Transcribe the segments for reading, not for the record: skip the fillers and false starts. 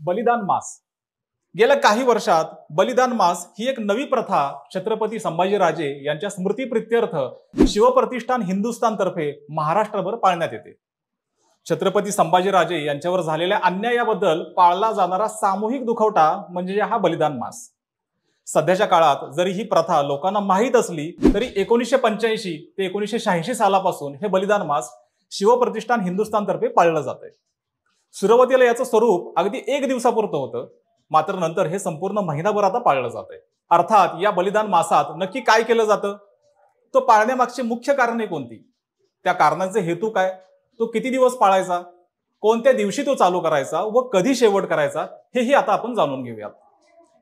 बलिदान मास। गेल्या काही वर्षात बलिदान मास ही एक नवी प्रथा छत्रपती संभाजीराजे यांच्या स्मृतीप्रित्यर्थ शिवप्रतिष्ठान हिंदुस्थान तर्फे महाराष्ट्रभर पाळण्यात येते। छत्रपती संभाजीराजे यांच्यावर झालेल्या अन्यायाबद्दल पाळला जाणारा सामूहिक दुखवटा म्हणजे हा बलिदान मास। सध्याच्या काळात जरी ही प्रथा लोकांना माहीत असली तरी 1985 ते 1986 सालापासून हे बलिदान मास शिवप्रतिष्ठान हिंदुस्थान तर्फे पाळलं जातंय। सुरुवातीला याचं स्वरूप अगदी एक दिवसापुरतं होतं, मात्र नंतर हे संपूर्ण महिनाभर आता पाळलं जातंय। अर्थात या बलिदान मासात नक्की काय केलं जातं, तो पाळण्यामागची मुख्य कारणे कोणती, त्या कारणाचे हेतू काय, तो किती दिवस पाळायचा, कोणत्या दिवशी तो चालू करायचा व कधी शेवट करायचा, हेही आता आपण जाणून घेऊयात।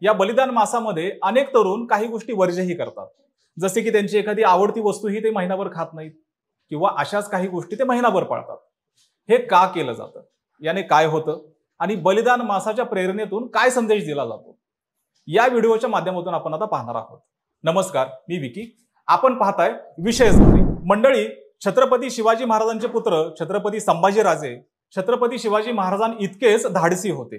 या बलिदान मासामध्ये अनेक तरुण काही गोष्टी वर्ज्यही करतात, जसे की त्यांची एखादी आवडती वस्तूही ते महिनाभर खात नाहीत किंवा अशाच काही गोष्टी ते महिनाभर पाळतात। हे का केलं जातं, याने काय होतं आणि बलिदान मासाच्या प्रेरणेतून काय संदेश दिला जातो, या व्हिडिओच्या माध्यमातून आपण आता पाहणार आहोत। नमस्कार, मी विकी, आपण पाहताय विशेष मंडळी। छत्रपती शिवाजी महाराजांचे पुत्र छत्रपती संभाजीराजे छत्रपती शिवाजी महाराजां इतकेच धाडसी होते।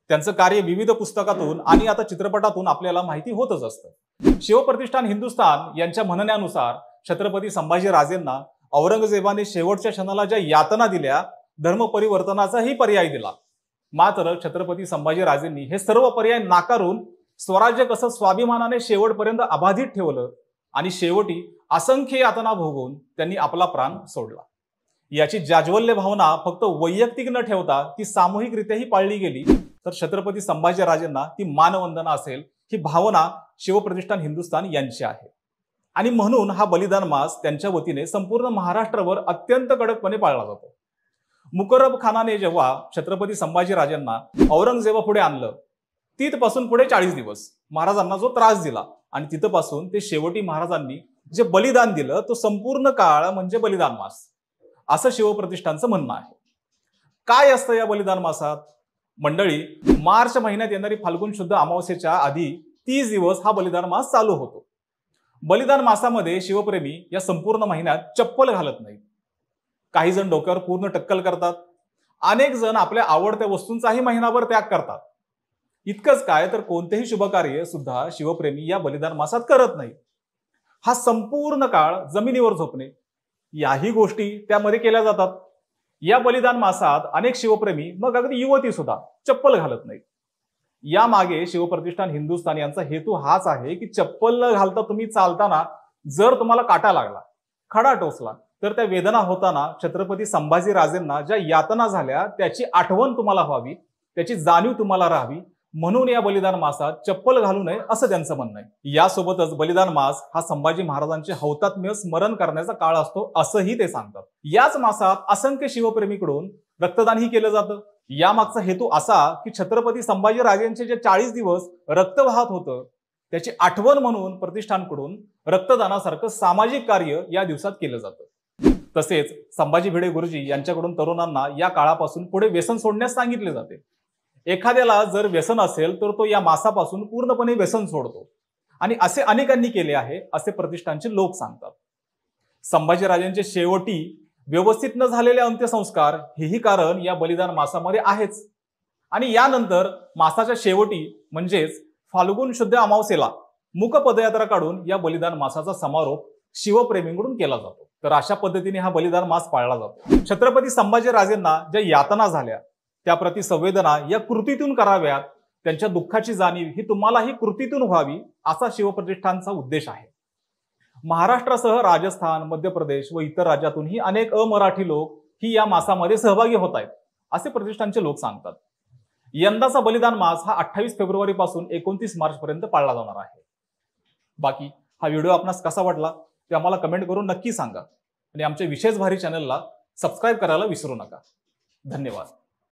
त्यांचं कार्य विविध पुस्तकातून आणि आता चित्रपटातून आपल्याला माहिती होतच असतं। शिवप्रतिष्ठान हिंदुस्थान यांच्या म्हणण्यानुसार छत्रपती संभाजीराजेंना औरंगजेबाने शेवटच्या क्षणाला ज्या यातना दिल्या, धर्म परिवर्तनाचाही पर्याय दिला, मात्र छत्रपती संभाजीराजेंनी हे सर्व पर्याय नाकारून स्वराज्य कसं स्वाभिमानाने शेवटपर्यंत अबाधित ठेवलं आणि शेवटी असंख्य यातना भोगून त्यांनी आपला प्राण सोडला। याची जाज्वल्य भावना फक्त वैयक्तिक न ठेवता ती सामूहिकरित्याही पाळली गेली तर छत्रपती संभाजीराजेंना ती मानवंदना असेल, ही भावना शिवप्रतिष्ठान हिंदुस्थान यांची आहे। आणि म्हणून हा बलिदान मास त्यांच्या वतीने संपूर्ण महाराष्ट्रावर अत्यंत कडकपणे पाळला जातो। मुकरब खानाने जेव्हा छत्रपती संभाजीराजेंना औरंगजेबापुढे आणलं, तिथपासून पुढे 40 दिवस महाराजांना जो त्रास दिला आणि तिथपासून ते शेवटी महाराजांनी जे बलिदान दिलं, तो संपूर्ण काळ म्हणजे बलिदान मास, असं शिवप्रतिष्ठानचं म्हणणं आहे। काय असतं या बलिदान मासात मंडळी? मार्च महिन्यात येणारी फाल्गुन शुद्ध अमावस्येच्या आधी 30 दिवस हा बलिदान मास चालू होतो। बलिदान मासामध्ये शिवप्रेमी या संपूर्ण महिन्यात चप्पल घालत नाहीत। काही जण डोक्यावर पूर्ण टक्कल करतात, अनेक जण आपल्या आवडत्या वस्तूंचाही महिनाभर त्याग करतात। इतकंच काय तर कोणतेही शुभकार्य सुद्धा शिवप्रेमी या बलिदान मासात करत नाही। हा संपूर्ण काळ जमिनीवर झोपणे, याही गोष्टी त्यामध्ये केल्या जातात। या बलिदान मासात अनेक शिवप्रेमी, मग अगदी युवती सुद्धा चप्पल घालत नाहीत। या मागे शिवप्रतिष्ठान हिंदुस्थान यांचा हेतू हाच आहे की चप्पल न घालता तुम्ही चालताना जर तुम्हाला काटा लागला, खडा टोचला, तर त्या वेदना होताना छत्रपती संभाजीराजेंना ज्या यातना झाल्या त्याची आठवण तुम्हाला व्हावी, त्याची जाणीव तुम्हाला राहावी, म्हणून या बलिदान मासात चप्पल घालू नये असं त्यांचं म्हणणं आहे। यासोबतच बलिदान मास हा संभाजी महाराजांचे हौतात्म्य स्मरण करण्याचा काळ असतो असंही ते सांगतात। याच मासात असंख्य शिवप्रेमीकडून रक्तदानही केलं जातं। यामागचा हेतू असा की छत्रपती संभाजीराजेंचे जे 40 दिवस रक्त वाहत होतं, त्याची आठवण म्हणून प्रतिष्ठानकडून रक्तदानासारखं सामाजिक कार्य या दिवसात केलं जातं। तसेच संभाजी भिडे गुरुजी यांच्याकडून तरुणांना या काळापासून पुढे व्यसन सोडण्यास सांगितले जाते। एखाद्याला जर व्यसन असेल तर तो या मासापासून पूर्णपणे व्यसन सोडतो आणि असे अनेकांनी केले आहे असे प्रतिष्ठानचे लोक सांगतात। संभाजीराजेंचे शेवटी व्यवस्थित न झालेले अंत्यसंस्कार हेही कारण या बलिदान मासामध्ये आहेच। आणि यानंतर मासाच्या शेवटी म्हणजेच फाल्गुन शुद्ध अमावस्येला मूक पदयात्रा काढून या बलिदान मासाचा समारोप शिवप्रेमींकडून केला जातो। तर अशा पद्धतीने हा बलिदान मास पाळला जातो। छत्रपती संभाजीराजेंना ज्या यातना झाल्या त्याप्रती संवेदना या कृतीतून कराव्यात, त्यांच्या दुःखाची जाणीव ही तुम्हालाही कृतीतून व्हावी, असा शिवप्रतिष्ठानचा उद्देश आहे। महाराष्ट्रासह राजस्थान, मध्य प्रदेश व इतर राज्यातूनही अनेक अमराठी लोक ही या मासामध्ये सहभागी होत आहेत असे प्रतिष्ठानचे लोक सांगतात। यंदाचा बलिदान मास हा 28 फेब्रुवारी पासून 29 मार्च पर्यंत पाळला जाणार आहे। बाकी हा व्हिडिओ आपणास कसा वाटला ते आम्हाला कमेंट करून नक्की सांगा आणि आमच्या विशेष भारी चॅनलला सबस्क्राईब करायला विसरू नका। धन्यवाद।